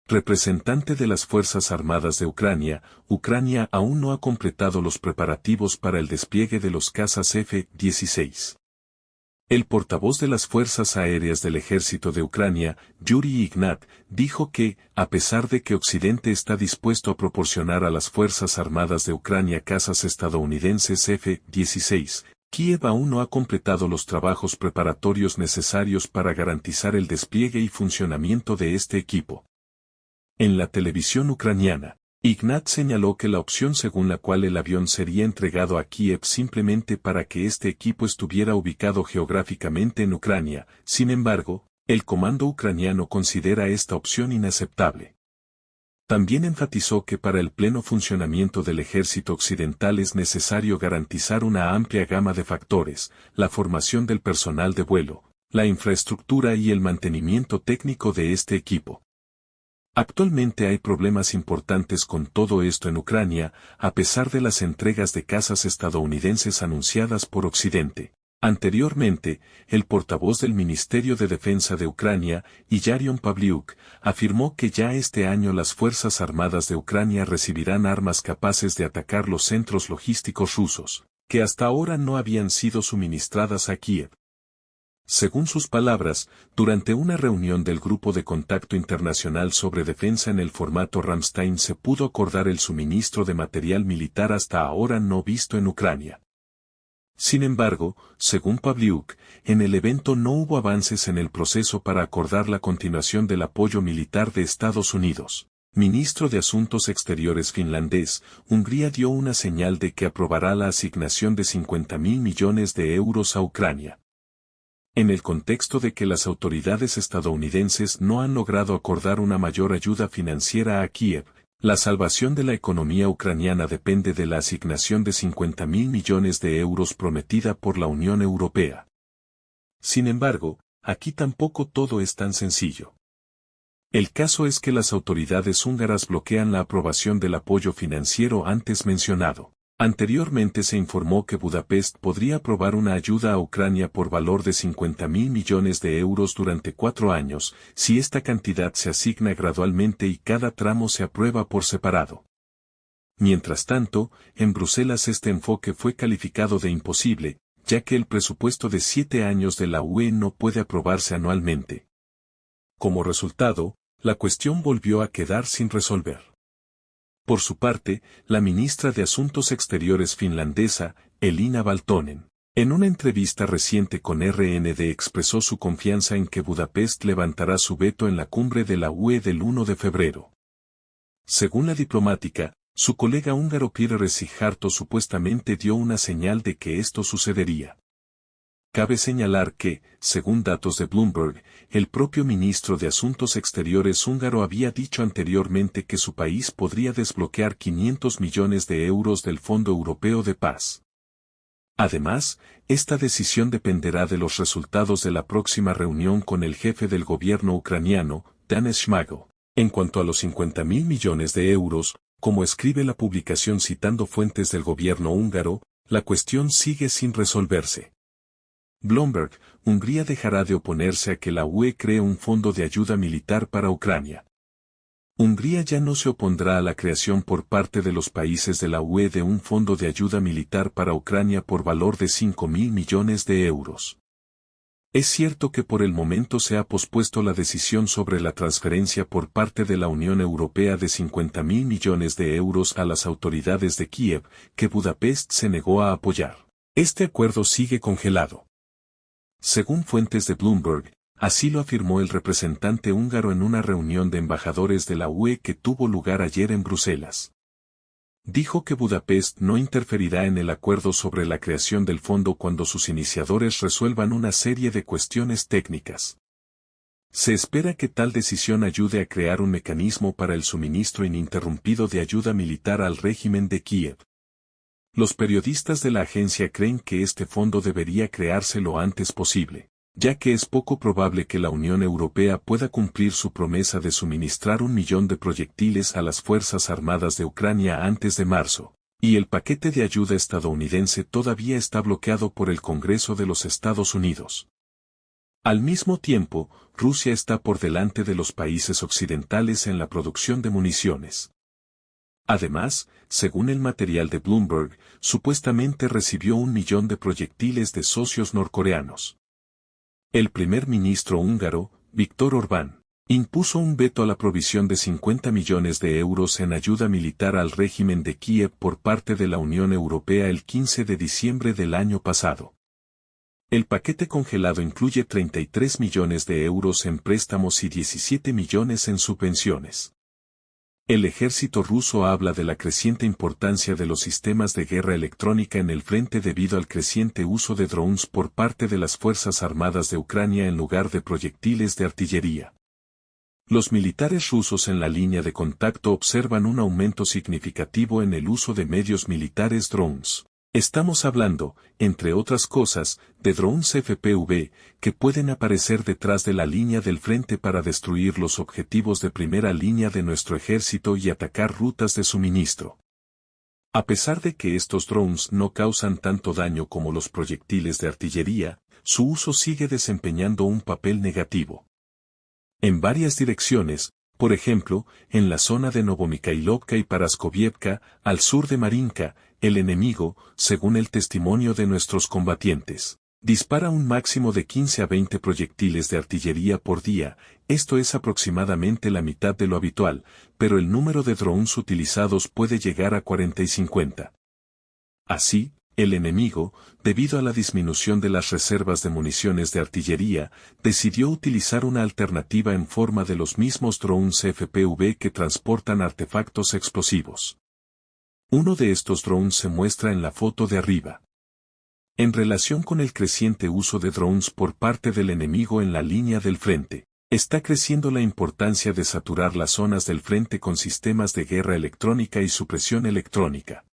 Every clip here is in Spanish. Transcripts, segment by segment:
Representante de las Fuerzas Armadas de Ucrania, Ucrania aún no ha completado los preparativos para el despliegue de los cazas F-16. El portavoz de las Fuerzas Aéreas del Ejército de Ucrania, Yuri Ignat, dijo que, a pesar de que Occidente está dispuesto a proporcionar a las Fuerzas Armadas de Ucrania cazas estadounidenses F-16, Kiev aún no ha completado los trabajos preparatorios necesarios para garantizar el despliegue y funcionamiento de este equipo. En la televisión ucraniana, Ignat señaló que la opción según la cual el avión sería entregado a Kiev simplemente para que este equipo estuviera ubicado geográficamente en Ucrania, sin embargo, el comando ucraniano considera esta opción inaceptable. También enfatizó que para el pleno funcionamiento del ejército occidental es necesario garantizar una amplia gama de factores, la formación del personal de vuelo, la infraestructura y el mantenimiento técnico de este equipo. Actualmente hay problemas importantes con todo esto en Ucrania, a pesar de las entregas de cazas estadounidenses anunciadas por Occidente. Anteriormente, el portavoz del Ministerio de Defensa de Ucrania, Illarion Pavliuk, afirmó que ya este año las Fuerzas Armadas de Ucrania recibirán armas capaces de atacar los centros logísticos rusos, que hasta ahora no habían sido suministradas a Kiev. Según sus palabras, durante una reunión del Grupo de Contacto Internacional sobre Defensa en el formato Ramstein se pudo acordar el suministro de material militar hasta ahora no visto en Ucrania. Sin embargo, según Pavliuk, en el evento no hubo avances en el proceso para acordar la continuación del apoyo militar de Estados Unidos. Ministro de Asuntos Exteriores finlandés, Hungría dio una señal de que aprobará la asignación de 50.000 millones de euros a Ucrania. En el contexto de que las autoridades estadounidenses no han logrado acordar una mayor ayuda financiera a Kiev, la salvación de la economía ucraniana depende de la asignación de 50.000 millones de euros prometida por la Unión Europea. Sin embargo, aquí tampoco todo es tan sencillo. El caso es que las autoridades húngaras bloquean la aprobación del apoyo financiero antes mencionado. Anteriormente se informó que Budapest podría aprobar una ayuda a Ucrania por valor de 50.000 millones de euros durante 4 años, si esta cantidad se asigna gradualmente y cada tramo se aprueba por separado. Mientras tanto, en Bruselas este enfoque fue calificado de imposible, ya que el presupuesto de 7 años de la UE no puede aprobarse anualmente. Como resultado, la cuestión volvió a quedar sin resolver. Por su parte, la ministra de Asuntos Exteriores finlandesa, Elina Valtonen, en una entrevista reciente con RND expresó su confianza en que Budapest levantará su veto en la cumbre de la UE del 1 de febrero. Según la diplomática, su colega húngaro Péter Szijjártó supuestamente dio una señal de que esto sucedería. Cabe señalar que, según datos de Bloomberg, el propio ministro de Asuntos Exteriores húngaro había dicho anteriormente que su país podría desbloquear 500 millones de euros del Fondo Europeo de Paz. Además, esta decisión dependerá de los resultados de la próxima reunión con el jefe del gobierno ucraniano, Denis Shmyhal. En cuanto a los 50.000 millones de euros, como escribe la publicación citando fuentes del gobierno húngaro, la cuestión sigue sin resolverse. Bloomberg, Hungría dejará de oponerse a que la UE cree un fondo de ayuda militar para Ucrania. Hungría ya no se opondrá a la creación por parte de los países de la UE de un fondo de ayuda militar para Ucrania por valor de 5.000 millones de euros. Es cierto que por el momento se ha pospuesto la decisión sobre la transferencia por parte de la Unión Europea de 50.000 millones de euros a las autoridades de Kiev, que Budapest se negó a apoyar. Este acuerdo sigue congelado. Según fuentes de Bloomberg, así lo afirmó el representante húngaro en una reunión de embajadores de la UE que tuvo lugar ayer en Bruselas. Dijo que Budapest no interferirá en el acuerdo sobre la creación del fondo cuando sus iniciadores resuelvan una serie de cuestiones técnicas. Se espera que tal decisión ayude a crear un mecanismo para el suministro ininterrumpido de ayuda militar al régimen de Kiev. Los periodistas de la agencia creen que este fondo debería crearse lo antes posible, ya que es poco probable que la Unión Europea pueda cumplir su promesa de suministrar 1 millón de proyectiles a las Fuerzas Armadas de Ucrania antes de marzo, y el paquete de ayuda estadounidense todavía está bloqueado por el Congreso de los Estados Unidos. Al mismo tiempo, Rusia está por delante de los países occidentales en la producción de municiones. Además, según el material de Bloomberg, supuestamente recibió 1 millón de proyectiles de socios norcoreanos. El primer ministro húngaro, Viktor Orbán, impuso un veto a la provisión de 50 millones de euros en ayuda militar al régimen de Kiev por parte de la Unión Europea el 15 de diciembre del año pasado. El paquete congelado incluye 33 millones de euros en préstamos y 17 millones en subvenciones. El ejército ruso habla de la creciente importancia de los sistemas de guerra electrónica en el frente debido al creciente uso de drones por parte de las Fuerzas Armadas de Ucrania en lugar de proyectiles de artillería. Los militares rusos en la línea de contacto observan un aumento significativo en el uso de medios militares drones. Estamos hablando, entre otras cosas, de drones FPV, que pueden aparecer detrás de la línea del frente para destruir los objetivos de primera línea de nuestro ejército y atacar rutas de suministro. A pesar de que estos drones no causan tanto daño como los proyectiles de artillería, su uso sigue desempeñando un papel negativo. En varias direcciones, por ejemplo, en la zona de Novomikhailovka y Paraskovievka, al sur de Marinka, el enemigo, según el testimonio de nuestros combatientes, dispara un máximo de 15 a 20 proyectiles de artillería por día, esto es aproximadamente la mitad de lo habitual, pero el número de drones utilizados puede llegar a 40 y 50. Así, el enemigo, debido a la disminución de las reservas de municiones de artillería, decidió utilizar una alternativa en forma de los mismos drones FPV que transportan artefactos explosivos. Uno de estos drones se muestra en la foto de arriba. En relación con el creciente uso de drones por parte del enemigo en la línea del frente, está creciendo la importancia de saturar las zonas del frente con sistemas de guerra electrónica y supresión electrónica.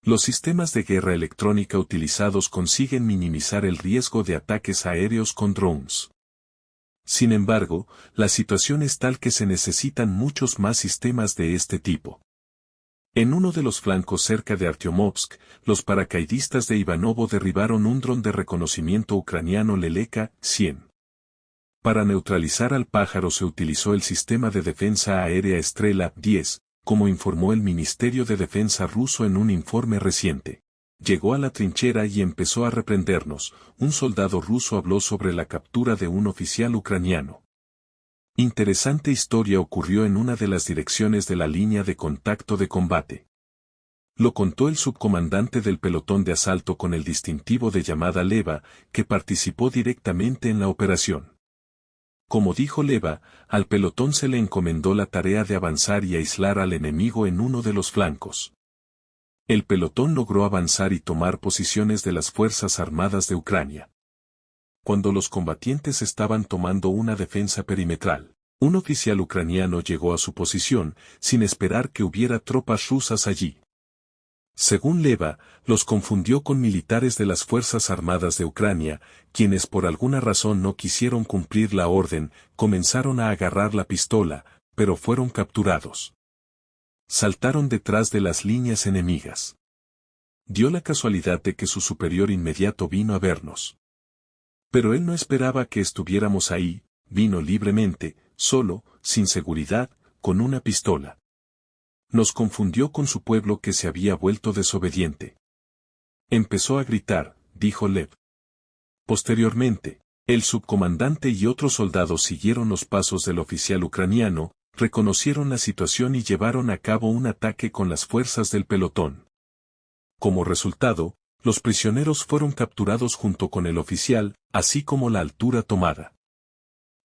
Los sistemas de guerra electrónica utilizados consiguen minimizar el riesgo de ataques aéreos con drones. Sin embargo, la situación es tal que se necesitan muchos más sistemas de este tipo. En uno de los flancos cerca de Artyomovsk, los paracaidistas de Ivanovo derribaron un dron de reconocimiento ucraniano Leleka-100. Para neutralizar al pájaro se utilizó el sistema de defensa aérea Strela-10, como informó el Ministerio de Defensa ruso en un informe reciente. Llegó a la trinchera y empezó a reprendernos, un soldado ruso habló sobre la captura de un oficial ucraniano. Interesante historia ocurrió en una de las direcciones de la línea de contacto de combate. Lo contó el subcomandante del pelotón de asalto con el distintivo de llamada Leva, que participó directamente en la operación. Como dijo Leva, al pelotón se le encomendó la tarea de avanzar y aislar al enemigo en uno de los flancos. El pelotón logró avanzar y tomar posiciones de las Fuerzas Armadas de Ucrania. Cuando los combatientes estaban tomando una defensa perimetral, un oficial ucraniano llegó a su posición, sin esperar que hubiera tropas rusas allí. Según Leva, los confundió con militares de las Fuerzas Armadas de Ucrania, quienes por alguna razón no quisieron cumplir la orden, comenzaron a agarrar la pistola, pero fueron capturados. Saltaron detrás de las líneas enemigas. Dio la casualidad de que su superior inmediato vino a vernos. Pero él no esperaba que estuviéramos ahí, vino libremente, solo, sin seguridad, con una pistola. Nos confundió con su pueblo que se había vuelto desobediente. Empezó a gritar, dijo Lev. Posteriormente, el subcomandante y otros soldados siguieron los pasos del oficial ucraniano, reconocieron la situación y llevaron a cabo un ataque con las fuerzas del pelotón. Como resultado, los prisioneros fueron capturados junto con el oficial, así como la altura tomada.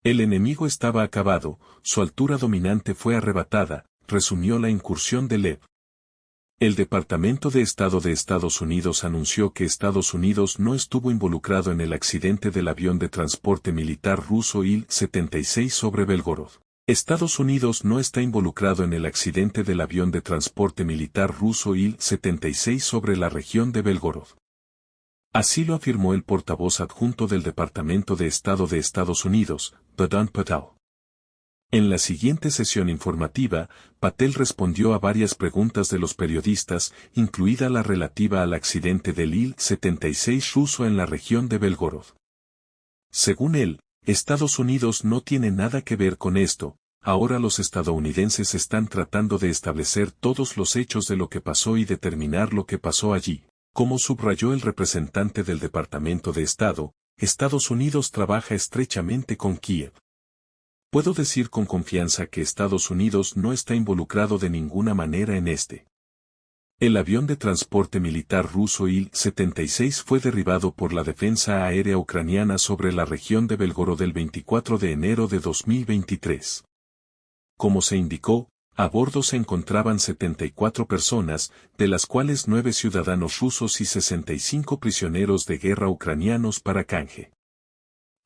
El enemigo estaba acabado, su altura dominante fue arrebatada, resumió la incursión de Lev. El Departamento de Estado de Estados Unidos anunció que Estados Unidos no estuvo involucrado en el accidente del avión de transporte militar ruso Il-76 sobre Belgorod. Estados Unidos no está involucrado en el accidente del avión de transporte militar ruso Il-76 sobre la región de Belgorod. Así lo afirmó el portavoz adjunto del Departamento de Estado de Estados Unidos, Vedant Patel. En la siguiente sesión informativa, Patel respondió a varias preguntas de los periodistas, incluida la relativa al accidente del Il-76 ruso en la región de Belgorod. Según él, Estados Unidos no tiene nada que ver con esto, ahora los estadounidenses están tratando de establecer todos los hechos de lo que pasó y determinar lo que pasó allí. Como subrayó el representante del Departamento de Estado, Estados Unidos trabaja estrechamente con Kiev. Puedo decir con confianza que Estados Unidos no está involucrado de ninguna manera en este. El avión de transporte militar ruso Il-76 fue derribado por la defensa aérea ucraniana sobre la región de Belgorod el 24 de enero de 2023. Como se indicó, a bordo se encontraban 74 personas, de las cuales 9 ciudadanos rusos y 65 prisioneros de guerra ucranianos para canje.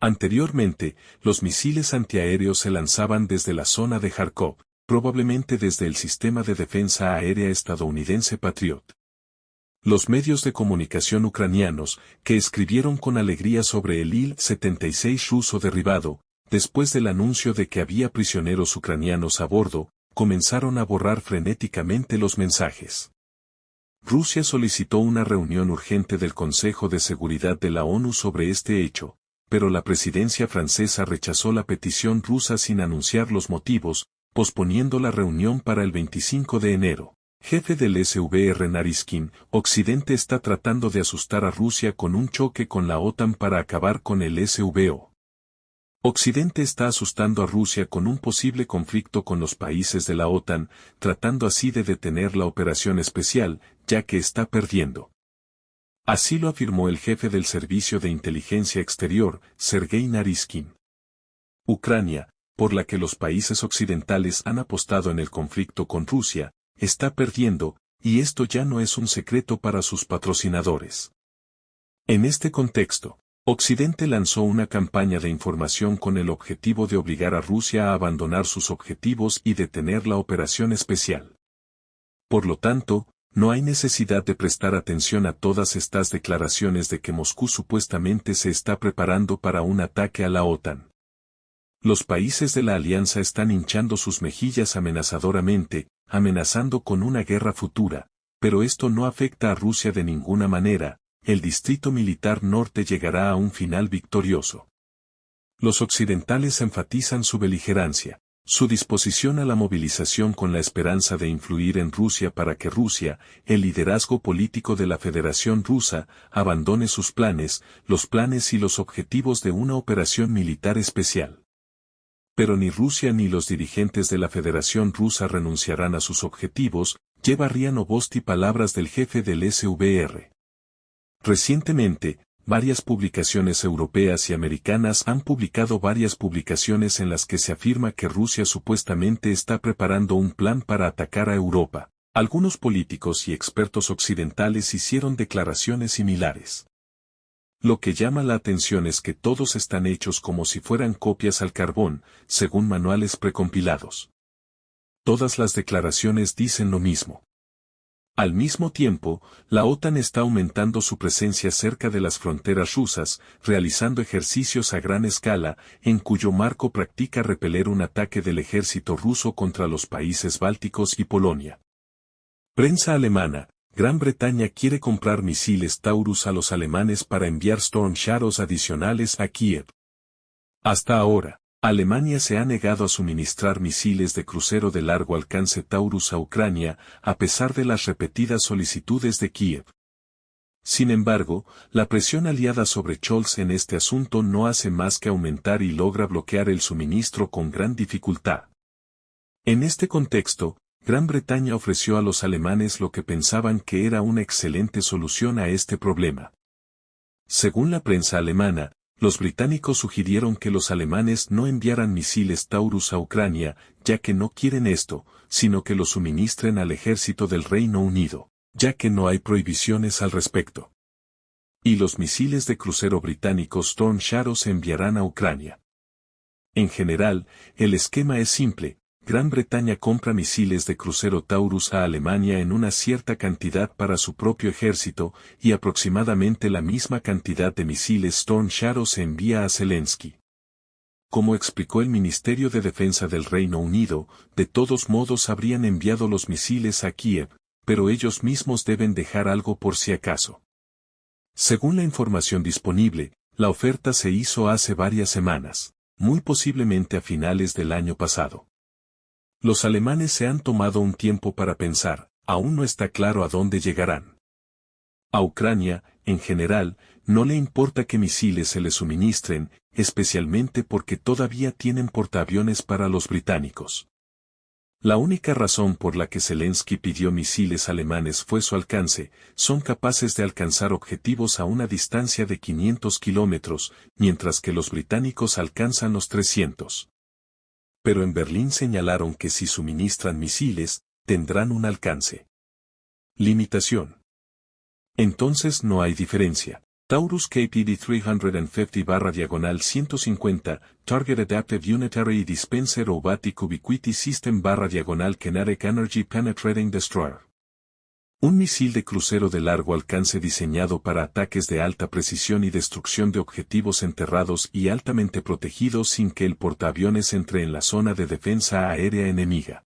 Anteriormente, los misiles antiaéreos se lanzaban desde la zona de Kharkov, probablemente desde el sistema de defensa aérea estadounidense Patriot. Los medios de comunicación ucranianos, que escribieron con alegría sobre el Il-76 ruso derribado, después del anuncio de que había prisioneros ucranianos a bordo, comenzaron a borrar frenéticamente los mensajes. Rusia solicitó una reunión urgente del Consejo de Seguridad de la ONU sobre este hecho, pero la presidencia francesa rechazó la petición rusa sin anunciar los motivos, posponiendo la reunión para el 25 de enero. Jefe del SVR Naryshkin, Occidente está tratando de asustar a Rusia con un choque con la OTAN para acabar con el SVO. Occidente está asustando a Rusia con un posible conflicto con los países de la OTAN, tratando así de detener la operación especial, ya que está perdiendo. Así lo afirmó el jefe del Servicio de Inteligencia Exterior, Sergei Naryshkin. Ucrania, por la que los países occidentales han apostado en el conflicto con Rusia, está perdiendo, y esto ya no es un secreto para sus patrocinadores. En este contexto, Occidente lanzó una campaña de información con el objetivo de obligar a Rusia a abandonar sus objetivos y detener la operación especial. Por lo tanto, no hay necesidad de prestar atención a todas estas declaraciones de que Moscú supuestamente se está preparando para un ataque a la OTAN. Los países de la alianza están hinchando sus mejillas amenazadoramente, amenazando con una guerra futura, pero esto no afecta a Rusia de ninguna manera. El distrito militar norte llegará a un final victorioso. Los occidentales enfatizan su beligerancia, su disposición a la movilización con la esperanza de influir en Rusia para que Rusia, el liderazgo político de la Federación Rusa, abandone sus planes, los planes y los objetivos de una operación militar especial. Pero ni Rusia ni los dirigentes de la Federación Rusa renunciarán a sus objetivos, lleva Ria Novosti palabras del jefe del SVR. Recientemente, varias publicaciones europeas y americanas han publicado varias publicaciones en las que se afirma que Rusia supuestamente está preparando un plan para atacar a Europa. Algunos políticos y expertos occidentales hicieron declaraciones similares. Lo que llama la atención es que todos están hechos como si fueran copias al carbón, según manuales precompilados. Todas las declaraciones dicen lo mismo. Al mismo tiempo, la OTAN está aumentando su presencia cerca de las fronteras rusas, realizando ejercicios a gran escala, en cuyo marco practica repeler un ataque del ejército ruso contra los países bálticos y Polonia. Prensa alemana: Gran Bretaña quiere comprar misiles Taurus a los alemanes para enviar Storm Shadows adicionales a Kiev. Hasta ahora, Alemania se ha negado a suministrar misiles de crucero de largo alcance Taurus a Ucrania, a pesar de las repetidas solicitudes de Kiev. Sin embargo, la presión aliada sobre Scholz en este asunto no hace más que aumentar y logra bloquear el suministro con gran dificultad. En este contexto, Gran Bretaña ofreció a los alemanes lo que pensaban que era una excelente solución a este problema. Según la prensa alemana, los británicos sugirieron que los alemanes no enviaran misiles Taurus a Ucrania, ya que no quieren esto, sino que los suministren al ejército del Reino Unido, ya que no hay prohibiciones al respecto. Y los misiles de crucero británicos Storm Shadow se enviarán a Ucrania. En general, el esquema es simple. Gran Bretaña compra misiles de crucero Taurus a Alemania en una cierta cantidad para su propio ejército, y aproximadamente la misma cantidad de misiles Storm Shadow se envía a Zelensky. Como explicó el Ministerio de Defensa del Reino Unido, de todos modos habrían enviado los misiles a Kiev, pero ellos mismos deben dejar algo por si acaso. Según la información disponible, La oferta se hizo hace varias semanas, muy posiblemente a finales del año pasado. Los alemanes se han tomado un tiempo para pensar, aún no está claro a dónde llegarán. A Ucrania, en general, no le importa que misiles se le suministren, especialmente porque todavía tienen portaaviones para los británicos. La única razón por la que Zelensky pidió misiles alemanes fue su alcance, son capaces de alcanzar objetivos a una distancia de 500 kilómetros, mientras que los británicos alcanzan los 300. Pero en Berlín señalaron que si suministran misiles, tendrán un alcance. Limitación. Entonces no hay diferencia. Taurus KPD 350/150, Target Adaptive Unitary Dispenser Robotic Ubiquity System/Kinetic Energy Penetrating Destroyer. Un misil de crucero de largo alcance diseñado para ataques de alta precisión y destrucción de objetivos enterrados y altamente protegidos sin que el portaaviones entre en la zona de defensa aérea enemiga.